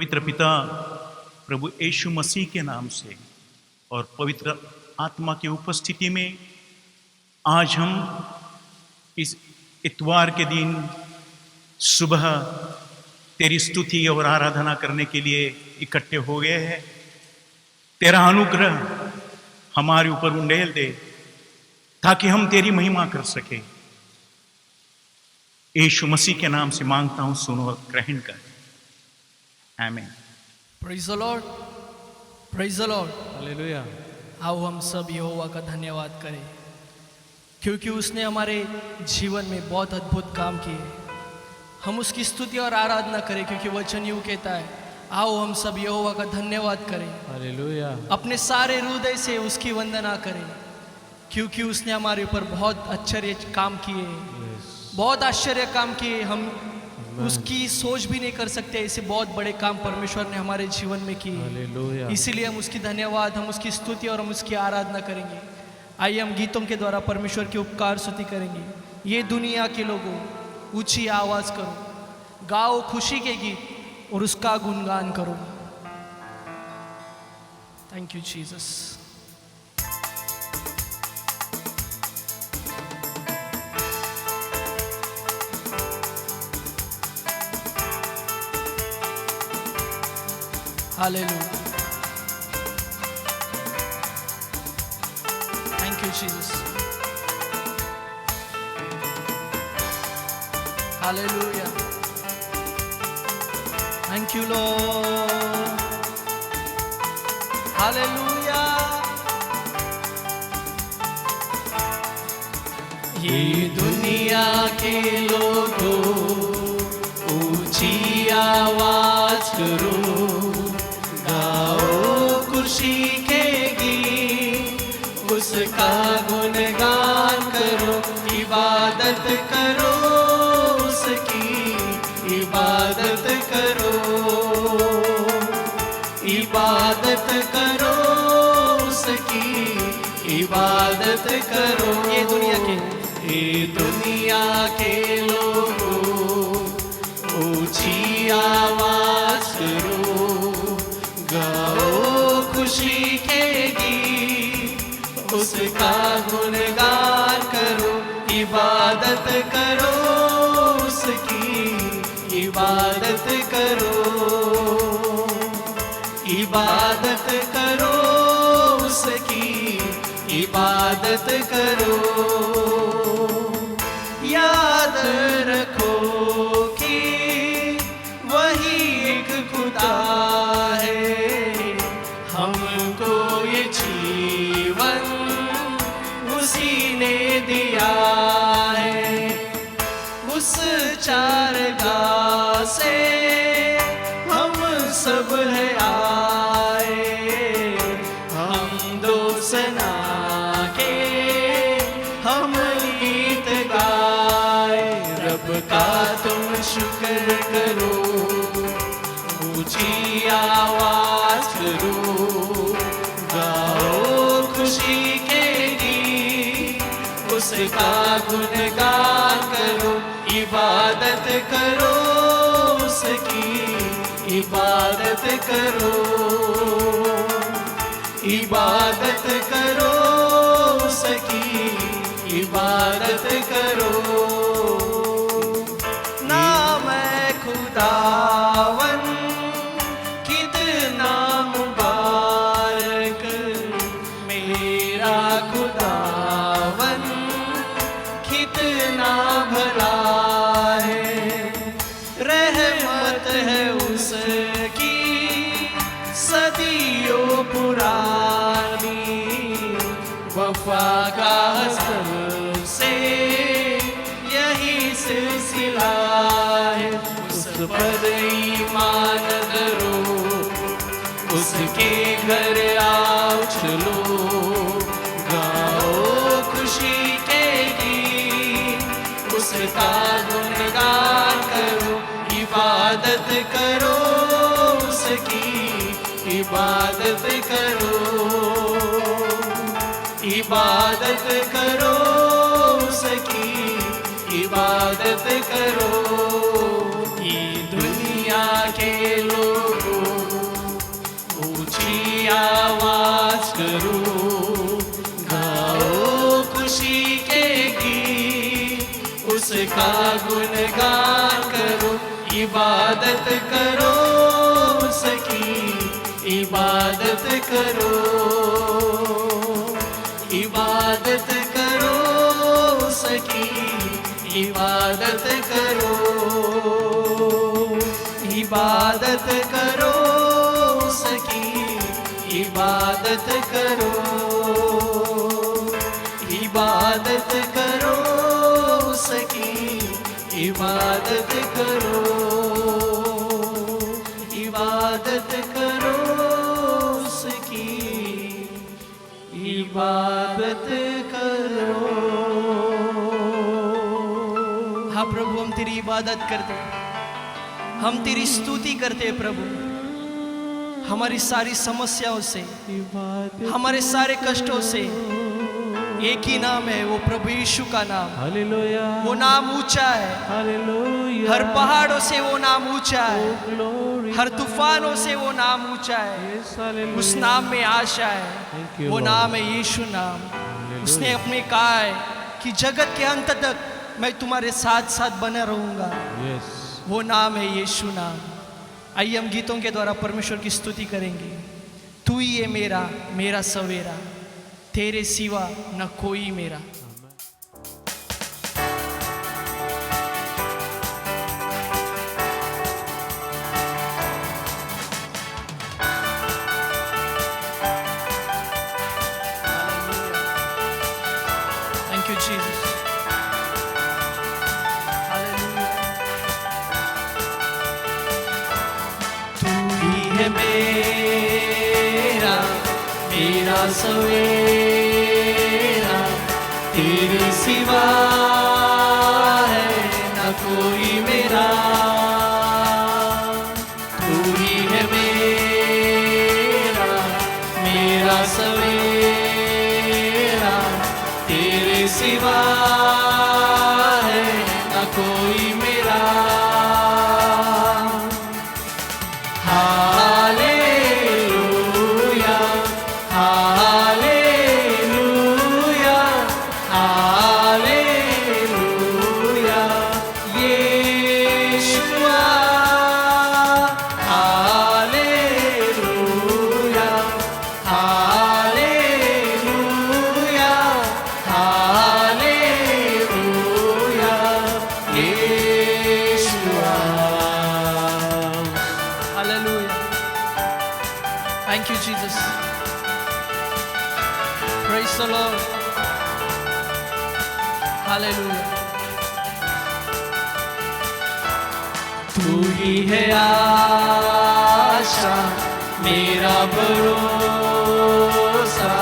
पवित्र पिता प्रभु यीशु मसीह के नाम से और पवित्र आत्मा की उपस्थिति में आज हम इस इतवार के दिन सुबह तेरी स्तुति और आराधना करने के लिए इकट्ठे हो गए हैं। तेरा अनुग्रह हमारे ऊपर उंडेल दे ताकि हम तेरी महिमा कर सके। यीशु मसीह के नाम से मांगता हूं, सुनो और ग्रहण कर। आमीन। Praise the Lord, praise the Lord, hallelujah. आओ हम सब यहोवा का धन्यवाद करें क्योंकि उसने हमारे जीवन में बहुत अद्भुत काम किए। हम उसकी स्तुति और आराधना करें क्योंकि वचन यूं कहता है, आओ हम सब यहोवा का धन्यवाद करें, हालेलुया। अपने सारे हृदय से उसकी वंदना करें क्योंकि उसने हमारे ऊपर बहुत आश्चर्य काम किए, बहुत आश्चर्य काम किए। हम उसकी सोच भी नहीं कर सकते, ऐसे बहुत बड़े काम परमेश्वर ने हमारे जीवन में किए। हालेलुया। इसीलिए हम उसकी धन्यवाद, हम उसकी स्तुति और हम उसकी आराधना करेंगे। आइए हम गीतों के द्वारा परमेश्वर की उपकार स्तुति करेंगे। ये दुनिया के लोगों, ऊंची आवाज करो, गाओ खुशी के गीत और उसका गुणगान करो। Thank you Jesus. Hallelujah. Thank you, Jesus. Hallelujah. Thank you, Lord. Hallelujah. ये दुनिया के लोगों, ऊंची आवाज करो, खुशी के गीत, उसका गुणगान करो, इबादत करो, उसकी इबादत करो, इबादत करो, उसकी इबादत करो। ये दुनिया के लोगों, ऊंची आवाज करो, गाओ खुशी के गीत, उसका गुणगान करो, इबादत करो, उसकी इबादत करो, इबादत करो, उसकी इबादत करो। याद रखो कि वही एक खुदा है, हमको ये जीवन उसी ने दिया है। उस चारगाह से हम सब है आए, हम दो सना के हम गीत गाए। रब का तुम शुक्र करो, ऊंची आवाज करो, गाओ खुशी के गीत, उसका गुणगान करो, इबादत करो, उसकी इबादत करो, इबादत करो, उसकी इबादत करो। नाम है खुदावन कितना मुबारक, मेरा खुदावन कितना भला है। रहमत है उसकी सदियों पुरानी, वफा का सबसे यही सिलसिला है। उस पर ईमान करो, उसके घर आओ चलो, गाओ खुशी के गीत, उसका गुणगान करो, इबादत करो, उसकी इबादत करो, इबादत करो, उसकी इबादत करो। ये दुनिया के लोगों, उसका गुणगान करो, इबादत करो उसकी, इबादत करो, इबादत करो उसकी, इबादत करो, इबादत करो उसकी, इबादत करो, इबादत करो उसकी, इबादत करो, इबादत करो उसकी, इबादत करो। हाँ प्रभु, हम तेरी इबादत करते, हम तेरी स्तुति करते हैं प्रभु। हमारी सारी समस्याओं से, हमारे सारे कष्टों से एक ही नाम है, वो प्रभु यीशु का नाम। हालेलुया, वो नाम ऊंचा है, हालेलुया, हर पहाड़ों से वो नाम ऊंचा है, ग्लोरी, हर तूफानों से वो नाम ऊंचा है। हालेलुया, उस नाम में आशा है, Thank you, वो Lord. नाम है यीशु नाम। उसने अपने कहा है कि जगत के अंत तक मैं तुम्हारे साथ साथ बना रहूंगा। यस, वो नाम है यीशु नाम। आइए हम गीतों के द्वारा परमेश्वर की स्तुति करेंगे। तू ही है मेरा, मेरा सवेरा, तेरे सिवा न कोई मेरा। Thank you Jesus. तू ही है मेरा, मेरा सवेरा, तेरे सिवा है न कोई मेरा। तू ही है मेरा, मेरा सवेरा, तेरे सिवा है न कोई मेरा। Hallelujah, hallelujah, hallelujah, Yeshua. Hallelujah, hallelujah, hallelujah, Yeshua. Hallelujah. Thank you, Jesus. Praise the Lord. Hallelujah. तू ही है आशा, मेरा भरोसा,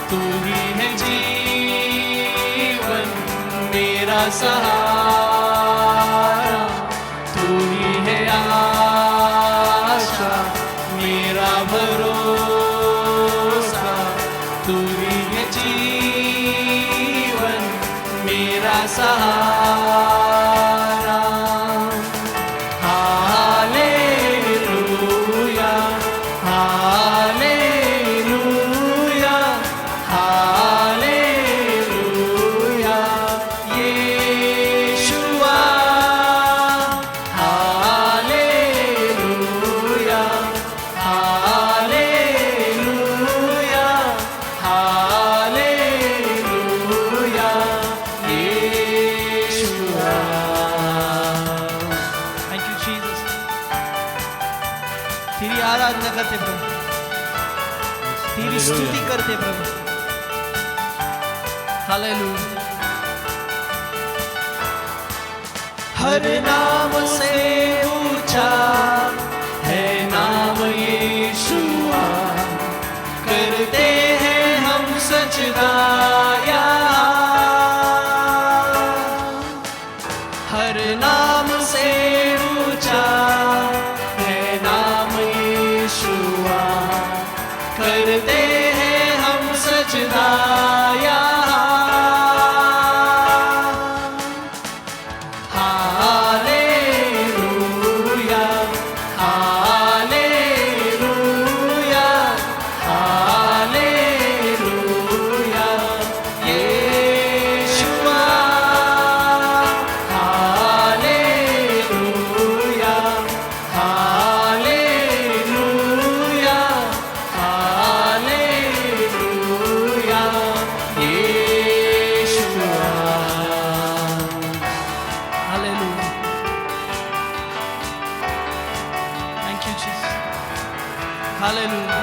तू ही है जीवन, मेरा सहारा। तू ही है आशा, मेरा भरोसा, तू ही है जीवन, मेरा सहारा। Hallelujah, hallelujah, hallelujah, Yeshua. Hallelujah, hallelujah, hallelujah, Yeshua. Thank you Jesus. तेरी आराधना करते प्रभु, तेरी स्तुति करते प्रभु। हालेलुया। हर नाम से ऊंचा है नाम यीशुआ, करते हैं हम सजदा यहाँ। हर नाम से ऊंचा है नाम यीशुआ, करते हैं हम सजदा यहाँ। Hallelujah, hallelujah, hallelujah, Yeshua. Hallelujah.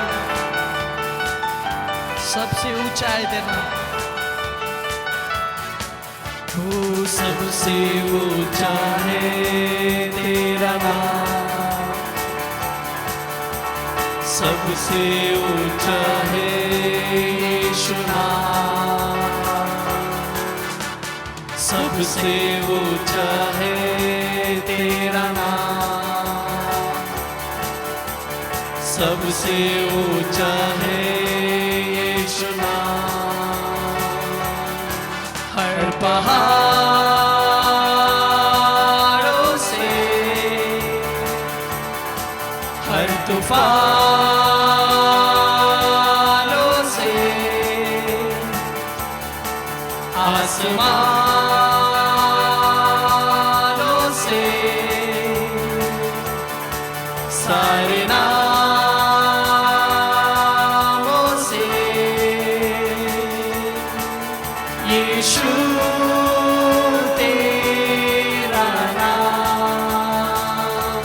सबसे ऊंचा है तेरा नाम। ओ सबसे ऊंचा है तेरा नाम, सबसे ऊंचा है यीशु नाम, सबसे ऊंचा है तेरा नाम, सबसे ऊंचा है यीशु नाम। हर पहाड़ों से, हर तूफानों से, आसमानों से, सारे नामों से यीशु तेरा नाम,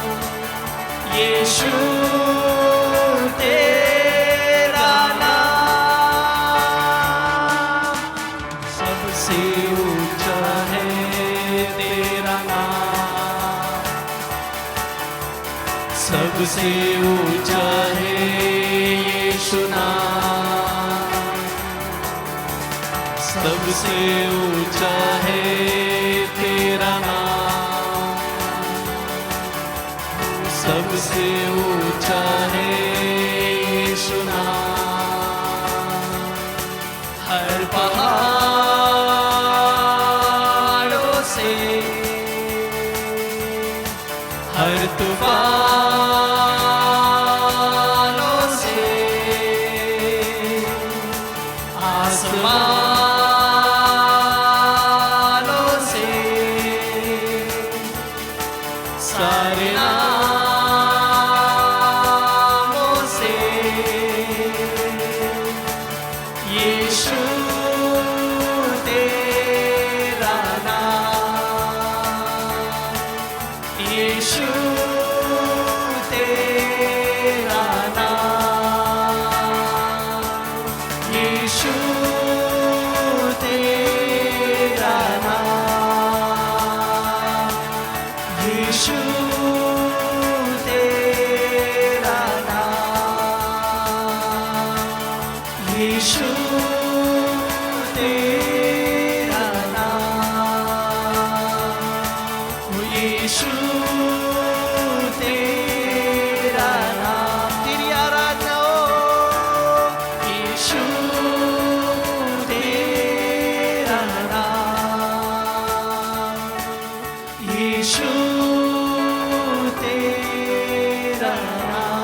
यीशु तेरा नाम, सबसे ऊंचा है तेरा नाम, सबसे ऊंचा है यीशु नाम, सबसे ऊंचा है तेरा नाम, सबसे ऊंचा है यीशु नाम। हर पहाड़ों से, हर तूफानों से, आसमानों से, सारे नामों से यीशु तेरा नाम, यीशु तेरा नाम, यीशु तेरा नाम, यीशु तेरा नाम, यीशु तेरा नाम, यीशु तेरा नाम। तेरी आराधना हो यीशु तेरा नाम, यीशु तेरा नाम।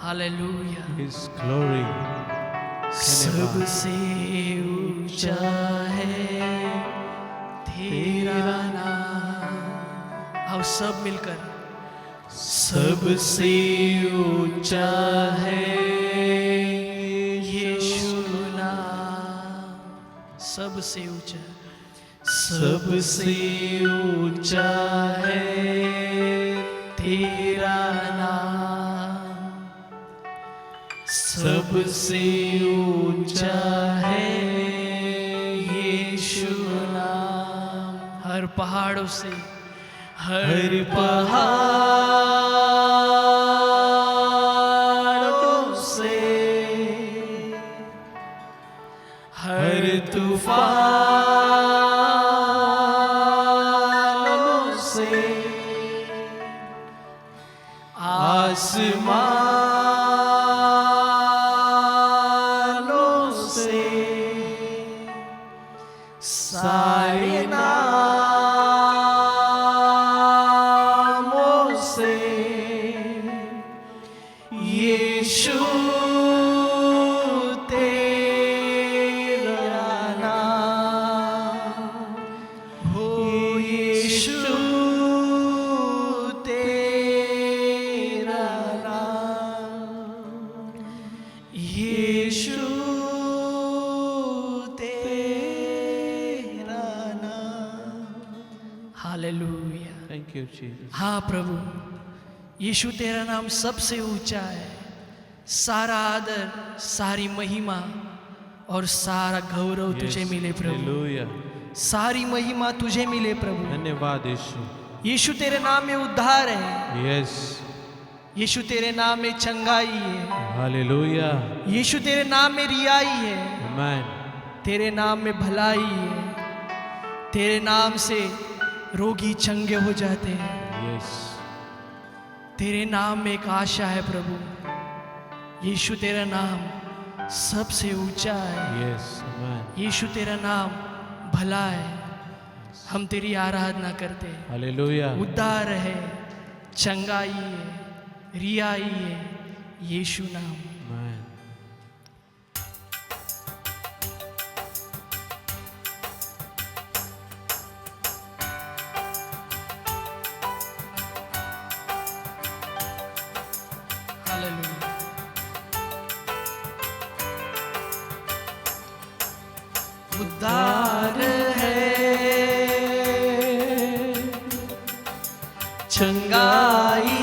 हालेलुया। His glory. सबसे ऊंचा है तेरा नाम। आओ सब मिलकर, सबसे ऊंचा है यीशु नाम। सबसे ऊंचा, सबसे ऊंचा है तेरा नाम, सबसे ऊंचा है यीशु नाम। हर पहाड़ों से, हर पहाड़ों से, हर तूफानों से, आसमानों से, सारे नामों से यीशु तेरा नाम, हो यीशु तेरा नाम, यीशु तेरा नाम। हालेलुया। Thank you Jesus. हाँ प्रभु, यीशु तेरा नाम सबसे ऊंचा है। सारा आदर, सारी महिमा और सारा गौरव तुझे मिले प्रभु। हालेलुया। सारी महिमा तुझे मिले प्रभु। धन्यवाद यीशु। यीशु तेरे नाम में उद्धार है। यस। यीशु तेरे नाम में चंगाई है। हालेलुया। यीशु तेरे नाम में रियाई है। आमेन। तेरे नाम में भलाई है। तेरे नाम से रोगी चंगे हो जाते हैं। यस। तेरे नाम में एक आशा है प्रभु। यीशु तेरा नाम सबसे ऊंचा है। यस। आमेन। यीशु तेरा नाम भला है। हम तेरी आराधना करते हैं। हालेलुया। उद्धार है, चंगाई है, रियाई है, यीशु नाम। आमेन। हालेलुया। उद्धार है, चंगाई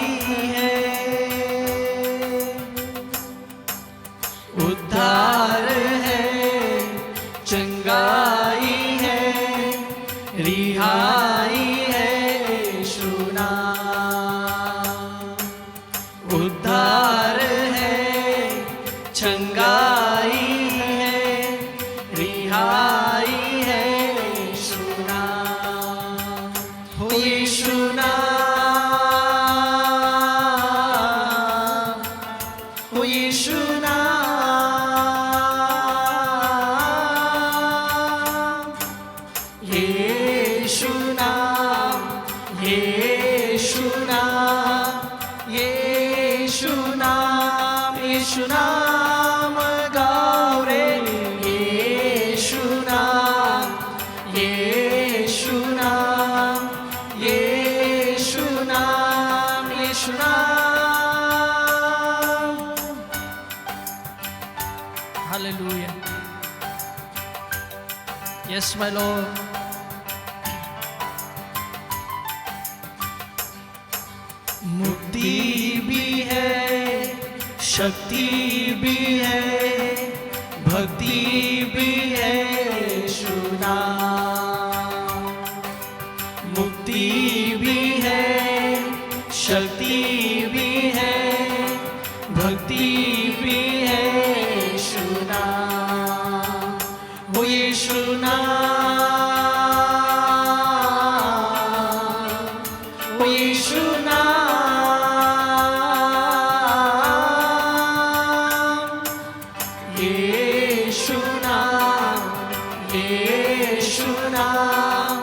है, उद्धार है, चंगाई है, रिहाई है, यीशु नाम। उद्धार है, चंगाई है, रिहाई है, यीशु नाम। हो यीशु नाम, हो यीशु नाम, यीशु नाम, यीशु नाम, यीशु नाम, यीशु नाम गाओ रे। यीशु नाम, यीशु नाम, यीशु नाम, यीशु नाम। हालेलुया। Yes my Lord. मुक्ति भी है, शक्ति भी है, भक्ति भी है, यीशु नाम। मुक्ति भी है, शक्ति भी है, भक्ति भी है, यीशु नाम। वो यीशु नाम, वो यीशु नाम, यीशु नाम, यीशु नाम,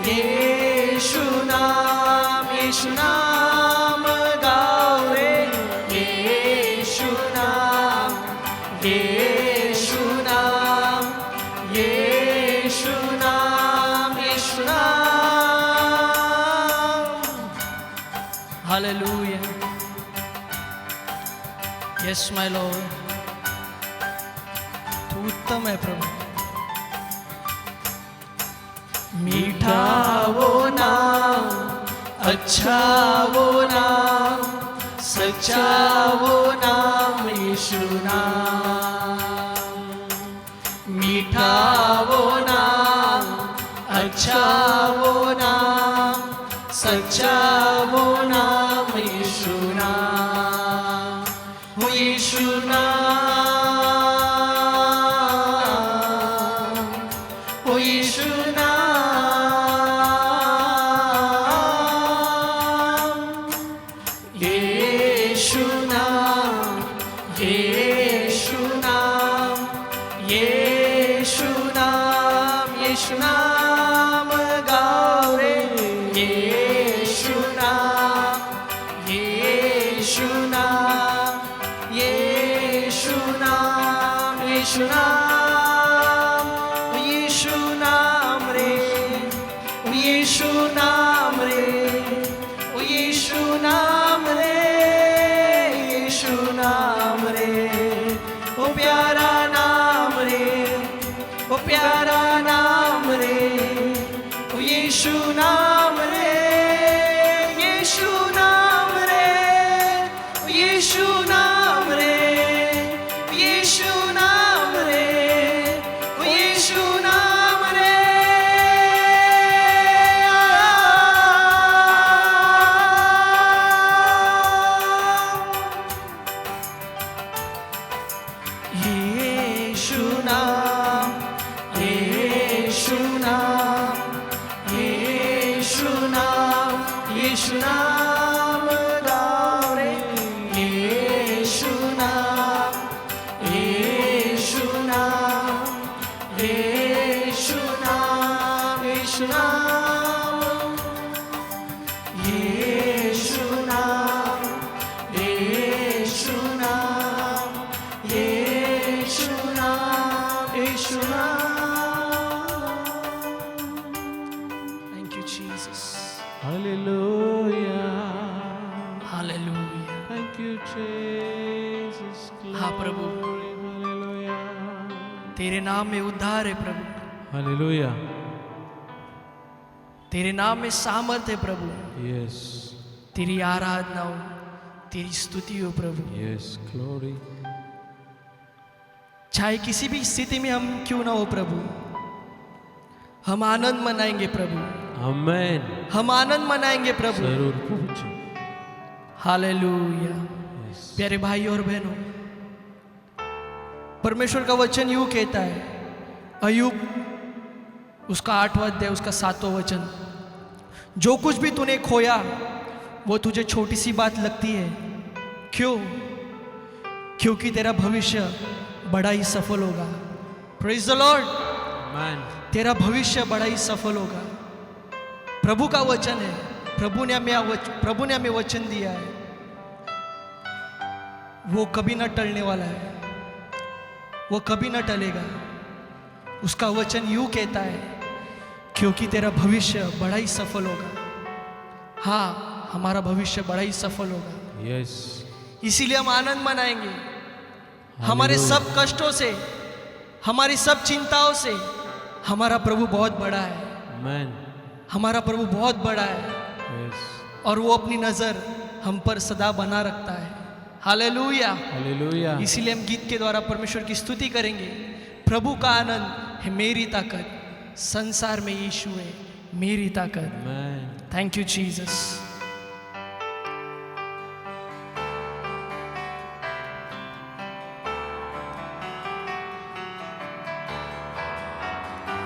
यीशु नाम, यीशु नाम गाओ रे। यीशु नाम, यीशु नाम, यीशु नाम, यीशु नाम। हालेलुया। Yes my Lord. तू उत्तम है प्रभु। मीठा वो नाम, अच्छा वो नाम, सच्चा वो नाम, यीशु नाम। मीठा वो नाम, अच्छा वो नाम, सच्चा वो नाम, यीशु नाम। हो यीशु नाम, हो यीशु नाम, यीशु नाम, यीशु नाम, यीशु नाम, यीशु नाम गाओ रे। यीशु नाम, यीशु नाम, यीशु नाम, यीशु नाम, यीशु नाम रे, यीशु नाम रे, यीशु नाम रे, यीशु नाम रे। ओ प्यारा नाम रे, ओ प्यारा नाम रे, यीशु नाम, यीशु नाम, यीशु नाम, यीशु नाम, यीशु नाम। Thank you Jesus. Hallelujah, hallelujah. Thank you Jesus. हाँ प्रभु, तेरे नाम में उद्धार है प्रभु, हालेलुया, तेरे नाम में सामर्थ्य है प्रभु। यस, तेरी आराधना हो, तेरी स्तुति हो प्रभु। Yes, glory. चाहे किसी भी स्थिति में हम क्यों ना हो प्रभु, हम आनंद मनाएंगे प्रभु, आमेन, हम आनंद मनाएंगे प्रभु। जरूर प्रभु जी। हालेलुया। यस, प्यारे भाई और बहनों, परमेश्वर का वचन यूं कहता है, अय्यूब उसका 8वां अध्याय उसका 7वां वचन, जो कुछ भी तूने खोया वो तुझे छोटी सी बात लगती है। क्यों? क्योंकि तेरा भविष्य बड़ा ही सफल होगा। Praise the Lord. आमेन, तेरा भविष्य बड़ा ही सफल होगा। प्रभु का वचन है, प्रभु ने हमें वचन दिया है, वो कभी ना टलने वाला है, वो कभी ना टलेगा। उसका वचन यूं कहता है, क्योंकि तेरा भविष्य बड़ा ही सफल होगा। हाँ, हमारा भविष्य बड़ा ही सफल होगा। यस, इसीलिए हम आनंद मनाएंगे। हमारे सब कष्टों से, हमारी सब चिंताओं से हमारा प्रभु बहुत बड़ा है। आमेन, हमारा प्रभु बहुत बड़ा है यस, और वो अपनी नजर हम पर सदा बना रखता है। हालेलुया। हालेलुया, इसीलिए हम गीत के द्वारा परमेश्वर की स्तुति करेंगे। प्रभु का आनंद है मेरी ताकत, संसार में यीशु है मेरी ताकत। Amen, thank you Jesus.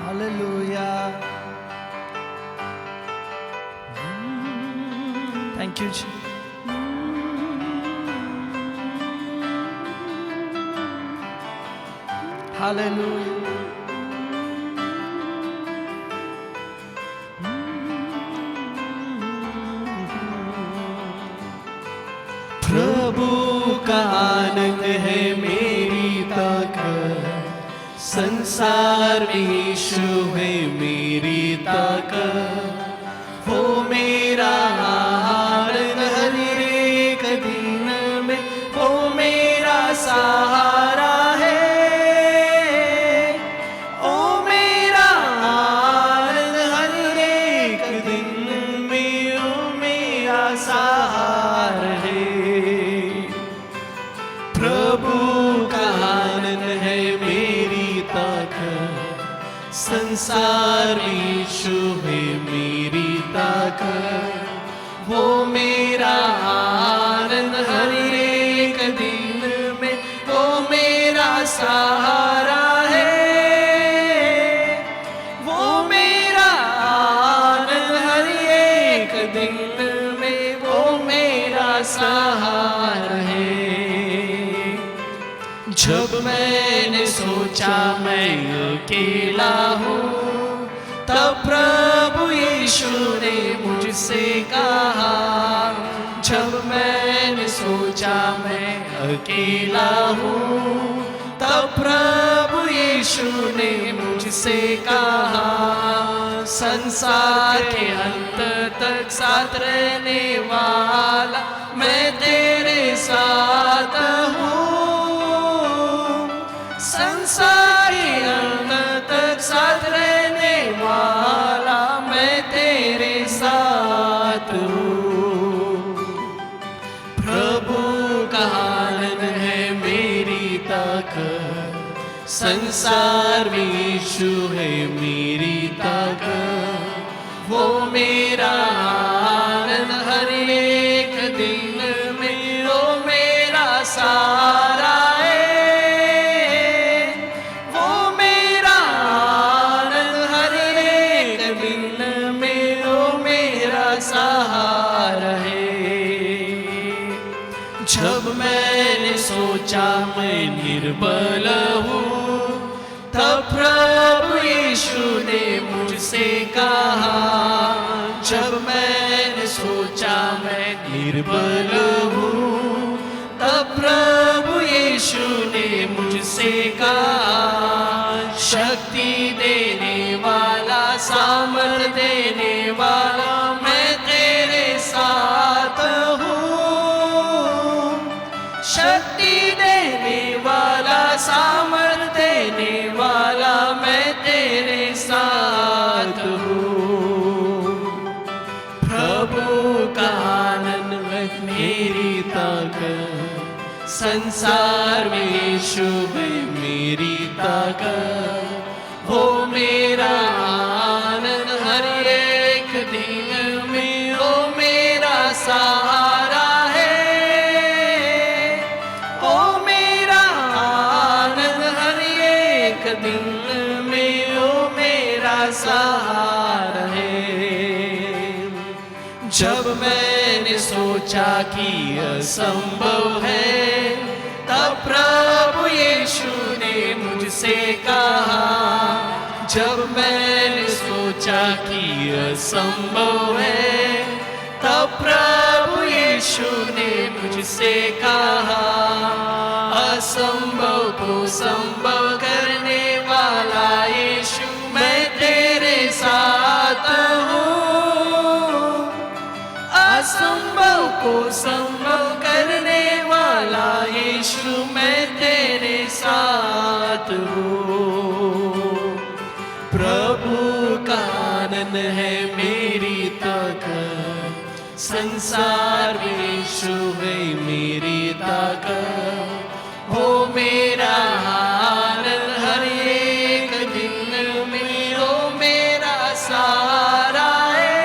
Hallelujah. Thank you जी। हालेलुया। प्रभु का आनंद है मेरी ताकत, संसार में यीशु है मेरी ताकत। वो मेरा आनंद हर एक दिन में, वो मेरा सहारा है। ओ मेरा आनंद हर एक दिन में, ओ मेरा सहारा है। प्रभु का आनंद है मेरी ताकत, संसार में यीशु है मेरी ताकत। वो मेरा आनंद हर एक दिन में, वो मेरा सहारा है। वो मेरा आनंद हर एक दिन में, वो मेरा सहारा है। जब मैंने सोचा मैं अकेला हूँ, तब प्रभु यीशु ने मुझसे कहा। जब मैंने सोचा मैं अकेला हूँ, तब प्रभु यीशु ने मुझसे कहा, संसार के अंत तक साथ रहने वाला मैं तेरे साथ हूँ। संसार के अंत तक साथ रहने वाला मैं तेरे साथ हूँ। प्रभु का आनंद है मेरी ताकत, संसार में यीशु है मेरी ताकत। वो मेरा आनंद हर एक दिन में, वो मेरा सहारा है। वो मेरा आनंद हर एक दिन में, वो मेरा सहारा है। जब मैंने सोचा मैं निर्बल हूँ, तब प्रभु यीशु ने मुझसे कहा, जब मैंने सोचा मैं निर्बल हूँ, तब प्रभु यीशु ने मुझसे कहा, शक्ति देने वाला, सामर्थ देने वाला मैं तेरे साथ हूँ। शक्ति देने वाला, सामर्थ देने वाला मैं तेरे साथ हूँ। प्रभु का आनंद है मेरी ताकत, संसार में यीशु है मेरी ताकत। हो मेरा आनंद हर एक दिन में, हो मेरा सहारा है। हो मेरा आनंद हर एक दिन में, हो मेरा सहारा है। जब मैंने सोचा कि असंभव है, तब प्रभु यीशु ने मुझसे कहा, जब मैंने सोचा कि असंभव है, तब प्रभु यीशु ने मुझसे कहा, असंभव को संभव करने वाला यीशु मैं तेरे साथ हूँ। असंभव को संभव करने वाला यीशु मैं तेरे साथ हूँ। प्रभु का आनंद है मेरी ताकत, संसार में यीशु है मेरी ताकत। हो मेरा आनंद हर एक दिन में, हो मेरा सहारा है।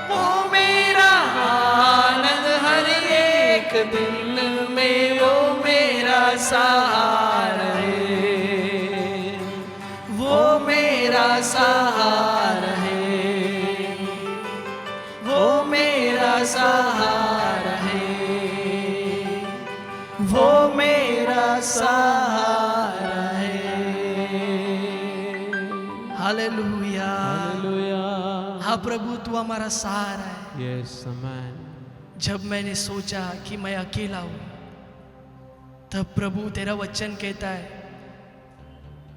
हो मेरा आनंद हर एक दिन में, हो मेरा सहारा है। वो मेरा सहारा है, वो मेरा सहारा है, वो मेरा सहारा है। हालेलुया। Hallelujah. हाँ प्रभु, तू हमारा सहारा है। Yes, amen. जब मैंने सोचा कि मैं अकेला हूं, तब प्रभु तेरा वचन कहता है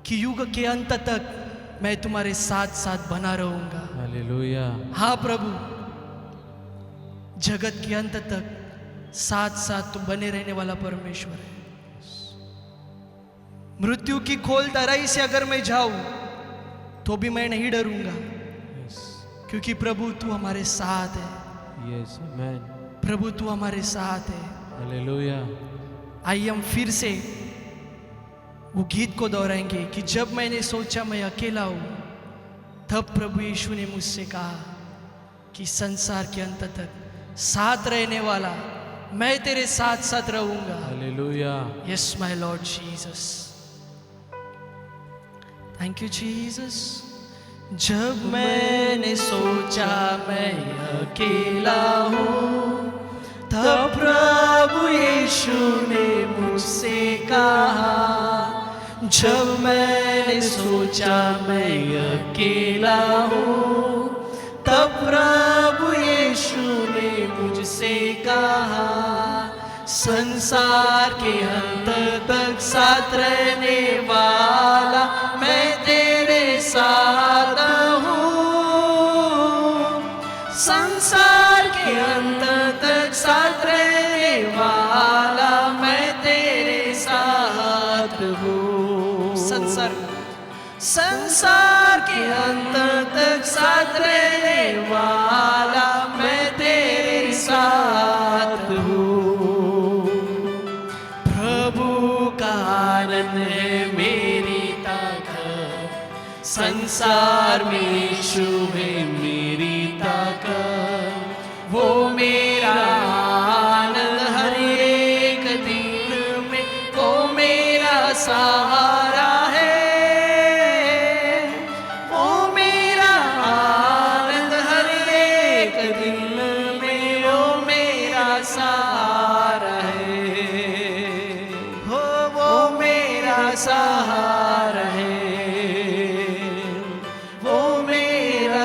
कि युग के अंत तक मैं तुम्हारे साथ साथ बना रहूंगा। Hallelujah. हाँ प्रभु, जगत के अंत तक साथ साथ तू बने रहने वाला परमेश्वर है। मृत्यु की खोल तराई से अगर मैं जाऊं तो भी मैं नहीं डरूंगा, Yes. क्योंकि प्रभु तू हमारे साथ है। Yes, amen. प्रभु तू हमारे साथ है। Hallelujah. आइए हम फिर से वो गीत को दोहराएंगे कि जब मैंने सोचा मैं अकेला हूं, तब प्रभु यीशु ने मुझसे कहा कि संसार के अंत तक साथ रहने वाला मैं तेरे साथ साथ रहूंगा। Hallelujah. Yes my Lord Jesus, thank you Jesus. जब मैंने सोचा मैं अकेला हूँ, तब प्रभु यीशु ने मुझसे कहा, जब मैंने सोचा मैं अकेला हूँ, तब प्रभु यीशु ने मुझसे कहा, संसार के अंत तक साथ रहने वाला मैं तेरे साथ हूँ। संसार के अंत तक साथ रहने वाला मैं तेरे साथ हूँ। संसार के अंत तक साथ रहने वाला मैं तेरे साथ हूँ। प्रभु का आनंद है मेरी ताकत, संसार में यीशु है मेरी ताकत। वो मेरा आनंद हर एक दिन में, वो मेरा सहारा है। वो मेरा आनंद हर एक दिन में, वो मेरा सहारा है। हो वो मेरा सहारा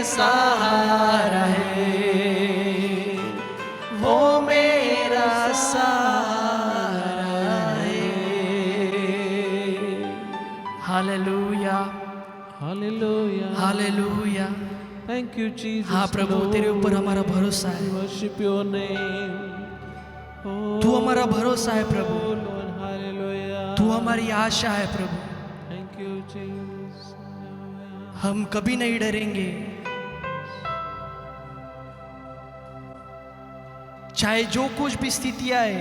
सहारा है, वो मेरा सहारा है। Hallelujah, Hallelujah. Hallelujah. Thank you, Jesus. हाँ प्रभु, Lord. तेरे ऊपर हमारा भरोसा है। Worship your name. Oh, तू हमारा भरोसा है प्रभु, Lord, hallelujah. तू हमारी आशा है प्रभु। Thank you, Jesus. हम कभी नहीं डरेंगे, चाहे जो कुछ भी स्थितियां आए,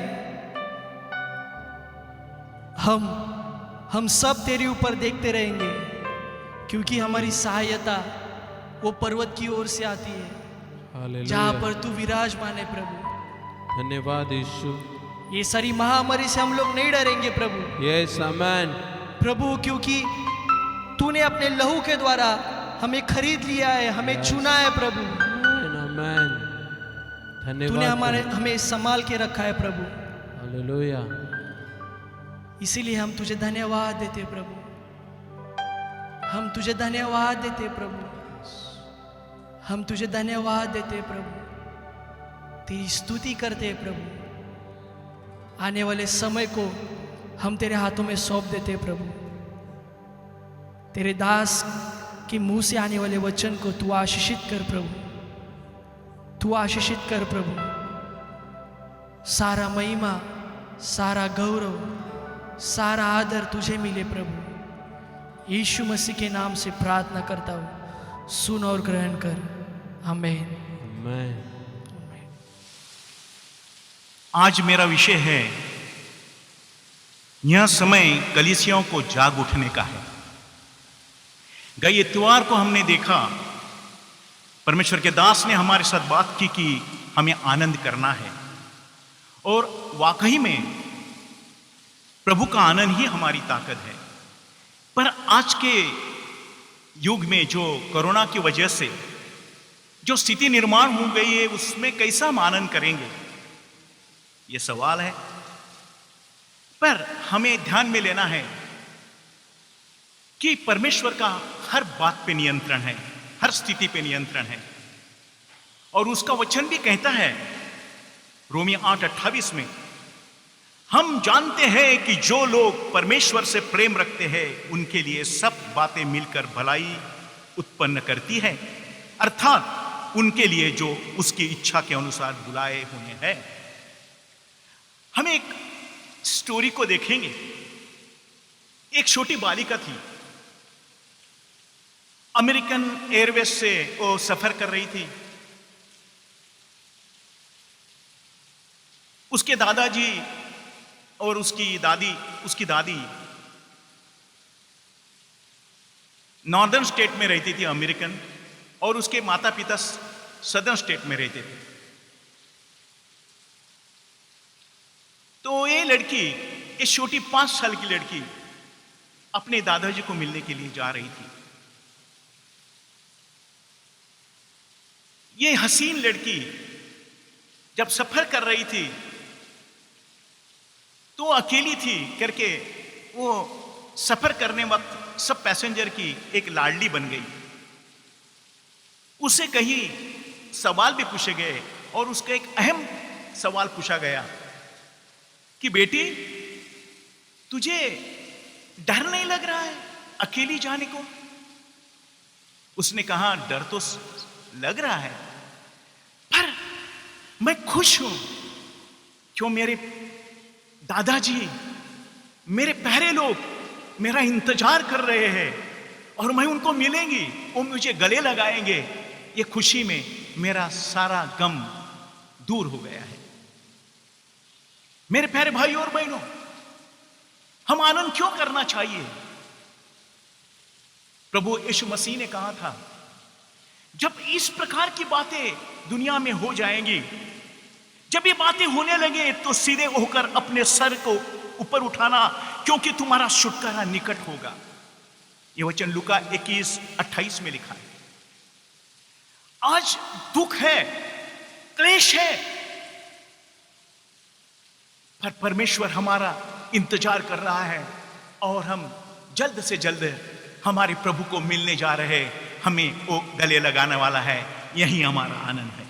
हम सब तेरे ऊपर देखते रहेंगे, क्योंकि हमारी सहायता वो पर्वत की ओर से आती है, Hallelujah. जहां पर तू विराजमान है प्रभु। धन्यवाद यीशु। ये सारी महामारी से हम लोग नहीं डरेंगे प्रभु। Yes, amen. प्रभु, क्योंकि तूने अपने लहू के द्वारा हमें खरीद लिया है, हमें चुना है प्रभु। Amen, amen. तूने धन्यवाद। हमें संभाल के रखा है प्रभु। Hallelujah. इसीलिए हम तुझे धन्यवाद देते प्रभु, हम तुझे धन्यवाद देते प्रभु, हम तुझे धन्यवाद देते प्रभु, तेरी स्तुति करते प्रभु। आने वाले समय को हम तेरे हाथों में सौंप देते प्रभु। तेरे दास के मुंह से आने वाले वचन को तू आशीषित कर प्रभु, तू आशीषित कर प्रभु। सारा महिमा, सारा गौरव, सारा आदर तुझे मिले प्रभु। यीशु मसीह के नाम से प्रार्थना करता हूँ, सुन और ग्रहण कर। आमीन। Amen. आज मेरा विषय है, यह समय कलीसियाओं को जाग उठने का है। गए इतवार को हमने देखा, परमेश्वर के दास ने हमारे साथ बात की कि हमें आनंद करना है, और वाकई में प्रभु का आनंद ही हमारी ताकत है। पर आज के युग में जो कोरोना की वजह से जो स्थिति निर्माण हो गई है, उसमें कैसा हम आनंद करेंगे, ये सवाल है। पर हमें ध्यान में लेना है कि परमेश्वर का हर बात पे नियंत्रण है, हर स्थिति पे नियंत्रण है, और उसका वचन भी कहता है रोमी 8:28 में, हम जानते हैं कि जो लोग परमेश्वर से प्रेम रखते हैं उनके लिए सब बातें मिलकर भलाई उत्पन्न करती है, अर्थात उनके लिए जो उसकी इच्छा के अनुसार बुलाए हुए हैं। हम एक स्टोरी को देखेंगे। एक छोटी बालिका थी, अमेरिकन एयरवेज से वो सफर कर रही थी। उसके दादाजी और उसकी दादी नॉर्दर्न स्टेट में रहती थी, अमेरिकन, और उसके माता पिता सदर्न स्टेट में रहते थे। तो ये लड़की, ये छोटी 5 साल की लड़की अपने दादाजी को मिलने के लिए जा रही थी। ये हसीन लड़की जब सफर कर रही थी तो अकेली थी करके वो सफर करने वक्त सब पैसेंजर की एक लाडली बन गई। उससे कहीं सवाल भी पूछे गए, और उसका एक अहम सवाल पूछा गया कि बेटी, तुझे डर नहीं लग रहा है अकेली जाने को? उसने कहा, डर तो लग रहा है, पर मैं खुश हूं, क्यों मेरे दादाजी, मेरे प्यारे लोग मेरा इंतजार कर रहे हैं, और मैं उनको मिलेंगी, वो मुझे गले लगाएंगे। ये खुशी में मेरा सारा गम दूर हो गया है। मेरे प्यारे भाई और बहनों, हम आनंद क्यों करना चाहिए? प्रभु यीशु मसीह ने कहा था, जब इस प्रकार की बातें दुनिया में हो जाएंगी, जब ये बातें होने लगे, तो सीधे होकर अपने सर को ऊपर उठाना, क्योंकि तुम्हारा छुटकारा निकट होगा। ये वचन लूका 21:28 में लिखा है। आज दुख है, क्लेश है, पर परमेश्वर हमारा इंतजार कर रहा है, और हम जल्द से जल्द हमारे प्रभु को मिलने जा रहे, हमें वो गले लगाने वाला है। यही हमारा आनंद है।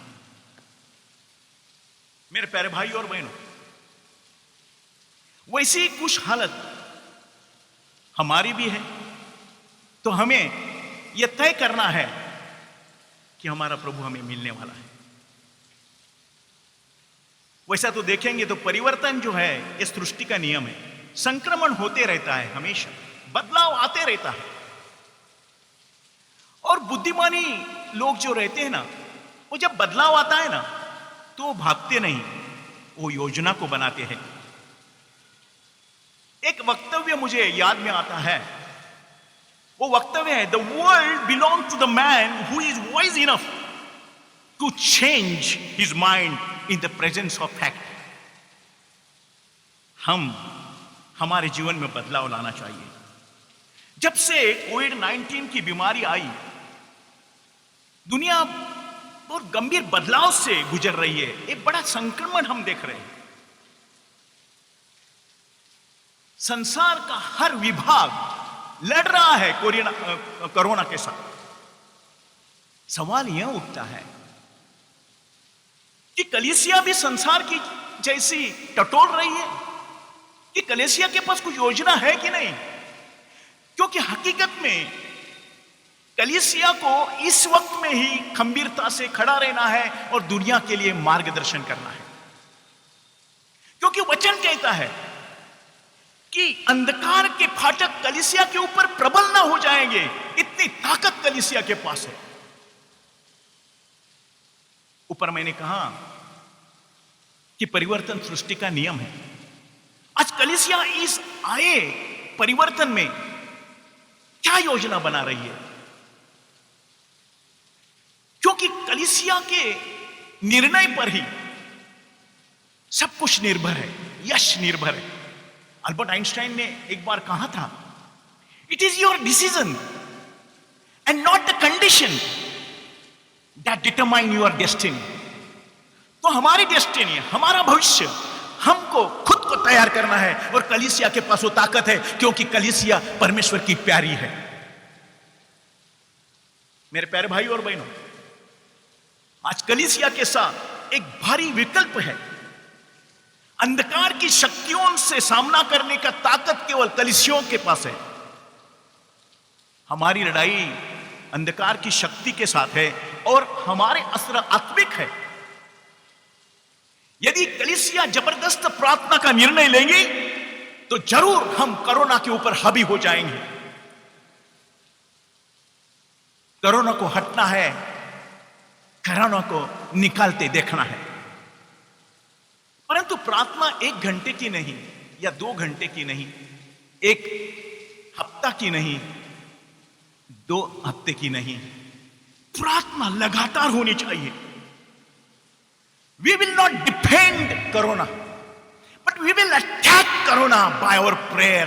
मेरे प्यारे भाई और बहनों, वैसी कुछ हालत हमारी भी है, तो हमें यह तय करना है कि हमारा प्रभु हमें मिलने वाला है। वैसा तो देखेंगे तो परिवर्तन जो है यह सृष्टि का नियम है। संक्रमण होते रहता है, हमेशा बदलाव आते रहता है। और बुद्धिमानी लोग जो रहते हैं ना, वो जब बदलाव आता है ना तो वो भागते नहीं, वो योजना को बनाते हैं। एक वक्तव्य मुझे याद में आता है, वो वक्तव्य है, the world belong to the man who is wise enough to change his mind in the presence of fact. हम हमारे जीवन में बदलाव लाना चाहिए। जब से कोविड-19 की बीमारी आई, दुनिया बहुत गंभीर बदलाव से गुजर रही है। एक बड़ा संक्रमण हम देख रहे हैं। संसार का हर विभाग लड़ रहा है कोरोना के साथ। सवाल यह उठता है कि कलीसिया भी संसार की जैसी टटोल रही है, कि कलीसिया के पास कुछ योजना है कि नहीं? क्योंकि हकीकत में कलीसिया को इस वक्त में ही खंबीरता से खड़ा रहना है और दुनिया के लिए मार्गदर्शन करना है। क्योंकि वचन कहता है कि अंधकार के फाटक कलीसिया के ऊपर प्रबल ना हो जाएंगे, इतनी ताकत कलीसिया के पास है। ऊपर मैंने कहा कि परिवर्तन सृष्टि का नियम है। आज कलीसिया इस आए परिवर्तन में क्या योजना बना रही है? क्योंकि कलीसिया के निर्णय पर ही सब कुछ निर्भर है, यश निर्भर है। अल्बर्ट आइंस्टाइन ने एक बार कहा था, it is your decision and not the condition that determine your destiny. तो हमारी डेस्टिनी, हमारा भविष्य हमको खुद को तैयार करना है, और कलीसिया के पास वो ताकत है, क्योंकि कलीसिया परमेश्वर की प्यारी है। मेरे प्यारे भाई और बहनों, आज कलीसिया के साथ एक भारी विकल्प है। अंधकार की शक्तियों से सामना करने का ताकत केवल कलीसियों के पास है। हमारी लड़ाई अंधकार की शक्ति के साथ है और हमारे अस्त्र आत्मिक है। यदि कलीसिया जबरदस्त प्रार्थना का निर्णय लेंगी तो जरूर हम कोरोना के ऊपर हावी हो जाएंगे। कोरोना को हटना है, कोरोना को निकालते देखना है। परंतु प्रार्थना 1 घंटे की नहीं या 2 घंटे की नहीं, 1 हफ्ता की नहीं, 2 हफ्ते की नहीं, प्रार्थना लगातार होनी चाहिए। We will not defend Corona, but we will attack Corona by our prayer,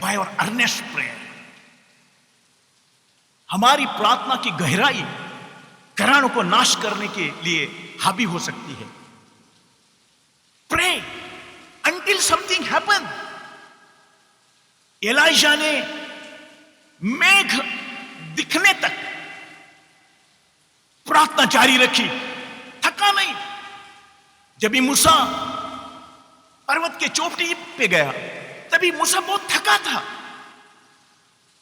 by our earnest prayer. हमारी प्रार्थना की गहराई कोरोना को नाश करने के लिए हावी हो सकती है। Pray until something happen. Elijah ने मेघ दिखने तक प्रार्थना जारी रखी, थका नहीं। जब भी मूसा पर्वत के चोटी पे गया, तभी मूसा बहुत थका था,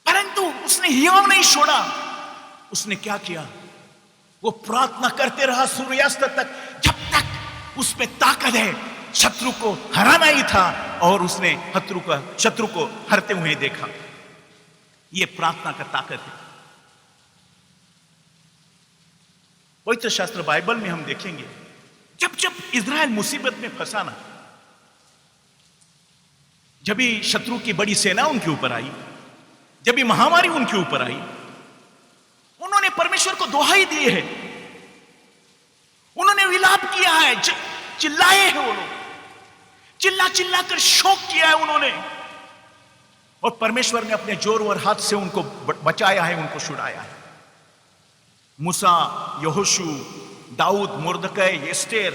परंतु उसने हियाव नहीं छोड़ा। उसने क्या किया? वो प्रार्थना करते रहा सूर्यास्त तक, जब तक उसमें ताकत है। शत्रु को हराना ही था और उसने शत्रु को हरते हुए देखा। यह प्रार्थना का ताकत है। पवित्र शास्त्र बाइबल में हम देखेंगे, जब जब इजराइल मुसीबत में फंसा ना, जब भी शत्रु की बड़ी सेना उनके ऊपर आई, जब भी महामारी उनके ऊपर आई, उन्होंने परमेश्वर को दुहाई दी है, उन्होंने विलाप किया है, चिल्लाए हैं। वो लोग चिल्ला चिल्ला कर शोक किया है उन्होंने, और परमेश्वर ने अपने जोर और हाथ से उनको बचाया है, उनको छुड़ाया है। मूसा, यहोशू, दाऊद, मुर्दकै, एस्तेर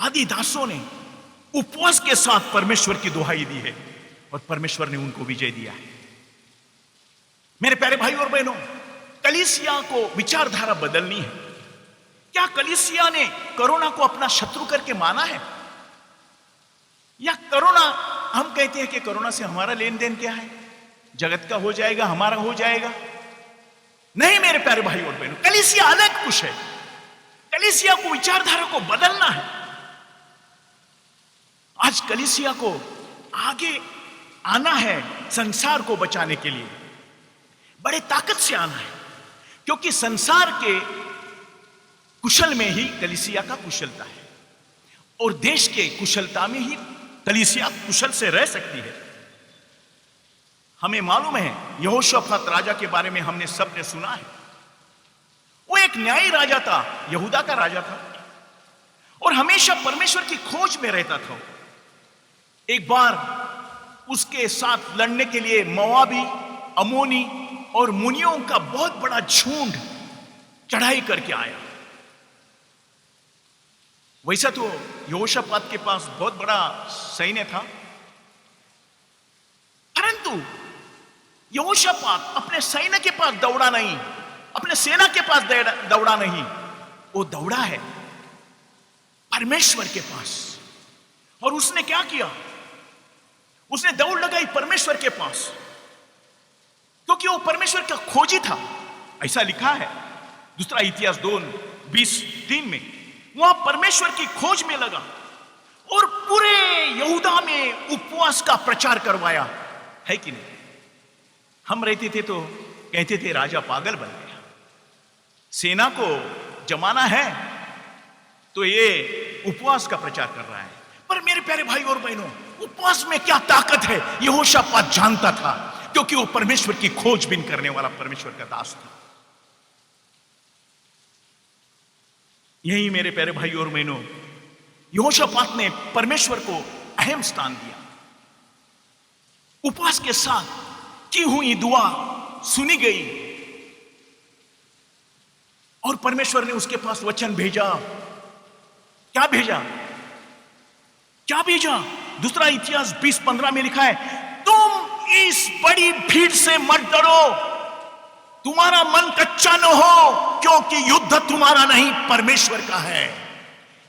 आदि दासों ने उपवास के साथ परमेश्वर की दुहाई दी है और परमेश्वर ने उनको विजय दिया है। मेरे प्यारे भाई और बहनों, कलीसिया को विचारधारा बदलनी है। क्या कलीसिया ने कोरोना को अपना शत्रु करके माना है? या कोरोना, हम कहते हैं कि कोरोना से हमारा लेन देन क्या है, जगत का हो जाएगा, हमारा हो जाएगा। नहीं मेरे प्यारे भाई और बहनों, कलीसिया अलग कुछ है। कलीसिया को विचारधारा को बदलना है। आज कलीसिया को आगे आना है संसार को बचाने के लिए, बड़े ताकत से आना है, क्योंकि संसार के कुशल में ही कलीसिया का कुशलता है, और देश के कुशलता में ही कलीसिया कुशल से रह सकती है। हमें मालूम है, यहोशापात राजा के बारे में हमने सबने सुना है। वो एक न्यायी राजा था, यहूदा का राजा था, और हमेशा परमेश्वर की खोज में रहता था। एक बार उसके साथ लड़ने के लिए मोआबी, अमोनी और मुनियों का बहुत बड़ा झुंड चढ़ाई करके आया। वैसा तो यहोशापात के पास बहुत बड़ा सैन्य था, परंतु यहोशापात अपने सैन्य के पास दौड़ा नहीं, अपने सेना के पास दौड़ा नहीं, वो दौड़ा है परमेश्वर के पास। और उसने क्या किया? उसने दौड़ लगाई परमेश्वर के पास, क्योंकि वो परमेश्वर का खोजी था। ऐसा लिखा है दूसरा इतिहास 2:20-3 में। वहां परमेश्वर की खोज में लगा और पूरे यहूदा में उपवास का प्रचार करवाया, है कि नहीं? हम रहते थे तो कहते थे राजा पागल बन गया, सेना को जमाना है तो ये उपवास का प्रचार कर रहा है। पर मेरे प्यारे भाई और बहनों, उपवास में क्या ताकत है यहोशापात जानता था, क्योंकि वो परमेश्वर की खोजबीन करने वाला परमेश्वर का दास था। यही मेरे प्यारे भाई और बहनों, यहोशापात ने परमेश्वर को अहम स्थान दिया। उपवास के साथ की हुई दुआ सुनी गई और परमेश्वर ने उसके पास वचन भेजा। क्या भेजा? क्या भेजा? दूसरा इतिहास 20:15 में लिखा है, तुम इस बड़ी भीड़ से मत डरो, तुम्हारा मन कच्चा न हो, क्योंकि युद्ध तुम्हारा नहीं परमेश्वर का है।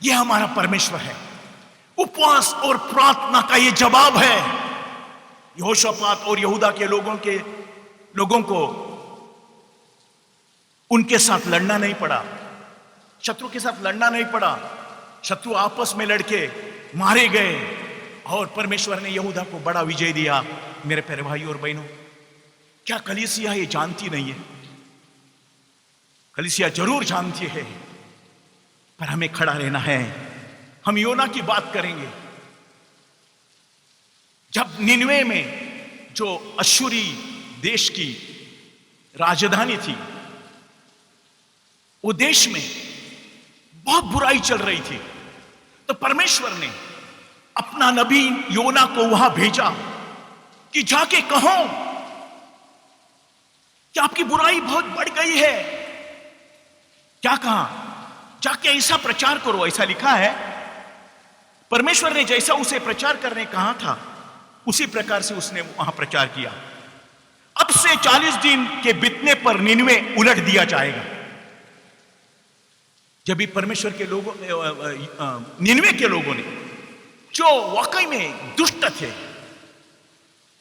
यह हमारा परमेश्वर है। उपवास और प्रार्थना का यह जवाब है। यहोशापात और यहूदा के लोगों को उनके साथ लड़ना नहीं पड़ा, शत्रु के साथ लड़ना नहीं पड़ा। शत्रु आपस में लड़के मारे गए और परमेश्वर ने यहूदा को बड़ा विजय दिया। मेरे प्यारे भाई और बहनों, क्या कलीसिया ये जानती नहीं है? कलीसिया जरूर जानती है, पर हमें खड़ा रहना है। हम योना की बात करेंगे। जब निनवे में जो अश्शूरी देश की राजधानी थी, वो देश में बहुत बुराई चल रही थी, तो परमेश्वर ने अपना नबी योना को वहां भेजा कि जाके कहो कि आपकी बुराई बहुत बढ़ गई है। क्या कहा? जाके ऐसा प्रचार करो। ऐसा लिखा है, परमेश्वर ने जैसा उसे प्रचार करने कहा था उसी प्रकार से उसने वहां प्रचार किया। अब से 40 दिन के बीतने पर निनवे उलट दिया जाएगा। जब भी परमेश्वर के लोगों, निनवे के लोगों ने, जो वाकई में दुष्ट थे,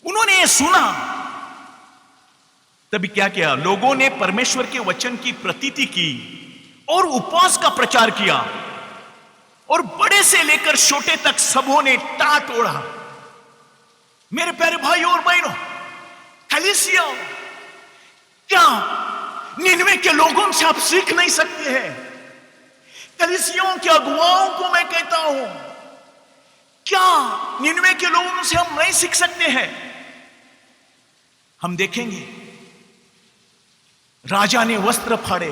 उन्होंने ये सुना, तभी क्या किया? लोगों ने परमेश्वर के वचन की प्रतीति की और उपवास का प्रचार किया, और बड़े से लेकर छोटे तक सबों ने टाट ओढ़ा। मेरे प्यारे भाई और बहनों, कलीसिया, क्या निनवे के लोगों से आप सीख नहीं सकते हैं? कलीसियाओं के अगुवाओं को मैं कहता हूं, क्या निनवे के लोगों से हम नहीं सीख सकते हैं? हम देखेंगे, राजा ने वस्त्र फाड़े,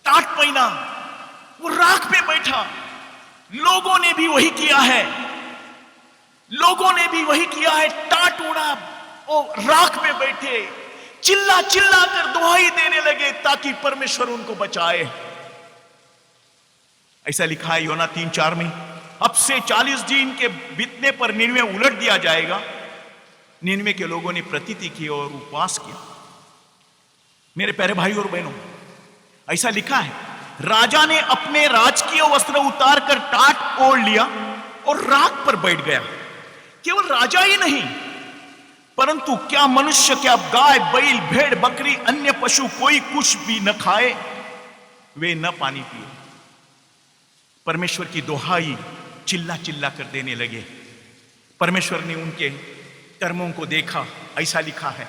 टाट पहना, वो राख पे बैठा। लोगों ने भी वही किया है, लोगों ने भी वही किया है। टाट ओढ़ा, वो राख पे बैठे, चिल्ला चिल्ला कर दुहाई देने लगे ताकि परमेश्वर उनको बचाए। ऐसा लिखा है योना 3:4 में। अब से 40 दिन के बीतने पर निनवे उलट दिया जाएगा। निनवे के लोगों ने प्रतीति की और उपवास किया। मेरे प्यारे भाई और बहनों, ऐसा लिखा है, राजा ने अपने राजकीय वस्त्र उतार कर टाट ओढ़ लिया और राख पर बैठ गया। केवल राजा ही नहीं, परंतु क्या मनुष्य, क्या गाय, बैल, भेड़, बकरी, अन्य पशु कोई कुछ भी न खाए, वे न पानी पिए। परमेश्वर की दोहाई चिल्ला चिल्ला कर देने लगे। परमेश्वर ने उनके कर्मों को देखा, ऐसा लिखा है,